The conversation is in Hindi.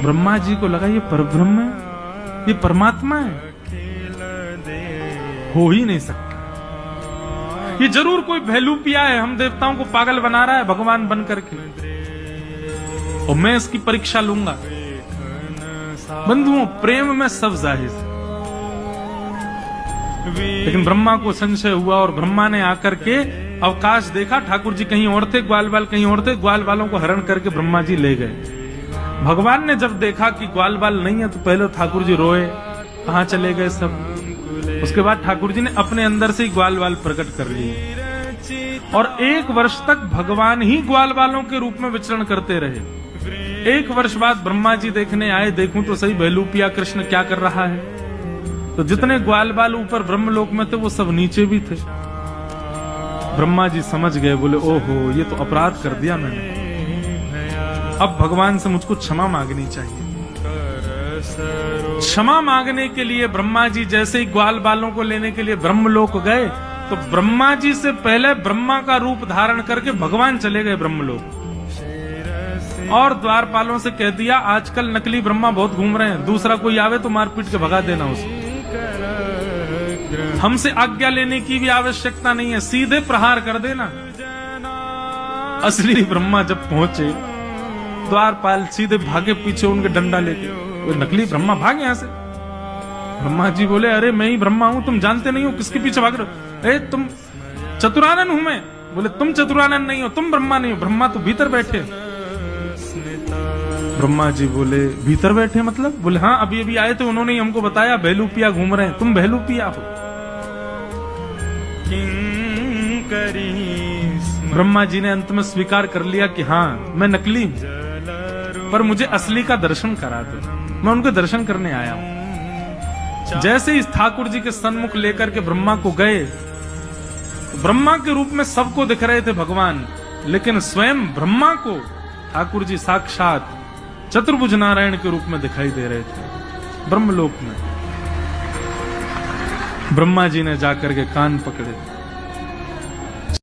ब्रह्मा जी को लगा ये परब्रह्म है, ये परमात्मा है, हो ही नहीं सकता, ये जरूर कोई भैलूपिया है, हम देवताओं को पागल बना रहा है भगवान बन करके, और मैं इसकी परीक्षा लूंगा। बंधुओं, प्रेम में सब जाहिर है, लेकिन ब्रह्मा को संशय हुआ और ब्रह्मा ने आकर के अवकाश देखा। ठाकुर जी कहीं और थे, ग्वाल बाल कहीं और थे, ग्वाल बालों को हरण करके ब्रह्मा जी ले गए। भगवान ने जब देखा कि ग्वाल बाल नहीं है तो पहले ठाकुर जी रोए, कहां चले गए सब। उसके बाद ठाकुर जी ने अपने अंदर से ही ग्वाल बाल प्रकट कर लिए और 1 वर्ष तक भगवान ही ग्वाल बालों के रूप में विचरण करते रहे। 1 वर्ष बाद ब्रह्मा जी देखने आए, देखूं तो सही भैलूपिया कृष्ण क्या कर रहा है। तो जितने ग्वाल बाल ऊपर ब्रह्मलोक में थे वो सब नीचे भी थे। ब्रह्मा जी समझ गए, बोले ओहो ये तो अपराध कर दिया मैंने, अब भगवान से मुझको क्षमा मांगनी चाहिए। क्षमा मांगने के लिए ब्रह्मा जी जैसे ही ग्वाल बालों को लेने के लिए ब्रह्मलोक गए तो ब्रह्मा जी से पहले ब्रह्मा का रूप धारण करके भगवान चले गए ब्रह्मलोक और द्वारपालों से कह दिया आजकल नकली ब्रह्मा बहुत घूम रहे हैं, दूसरा कोई आवे तो मारपीट के भगा देना उसको, हमसे आज्ञा लेने की भी आवश्यकता नहीं है, सीधे प्रहार कर देना। असली ब्रह्मा जब पहुंचे द्वारपाल सीधे भागे पीछे उनके डंडा लेके, वो नकली ब्रह्मा भागे यहां से। ब्रह्मा जी बोले अरे मैं ही ब्रह्मा हूं, तुम जानते नहीं हो किसके पीछे भाग रहे हो, तुम चतुरानन हूं मैं। बोले तुम चतुरानन नहीं हो, तुम ब्रह्मा नहीं हो, ब्रह्मा तो भीतर बैठे। ब्रह्मा जी बोले भीतर बैठे मतलब? बोले हाँ अभी अभी आए थे, उन्होंने हमको बताया भैलूपिया घूम रहे हैं, तुम भैलूपिया हो। ब्रह्मा जी ने अंत में स्वीकार कर लिया कि हाँ मैं नकली हूं, पर मुझे असली का दर्शन करा दो, मैं उनके दर्शन करने आया हूं। जैसे इस ठाकुर जी के सन्मुख लेकर के ब्रह्मा को गए, ब्रह्मा के रूप में सबको दिख रहे थे भगवान, लेकिन स्वयं ब्रह्मा को ठाकुर जी साक्षात चतुर्भुज नारायण के रूप में दिखाई दे रहे थे ब्रह्मलोक में। ब्रह्मा जी ने जाकर के कान पकड़े,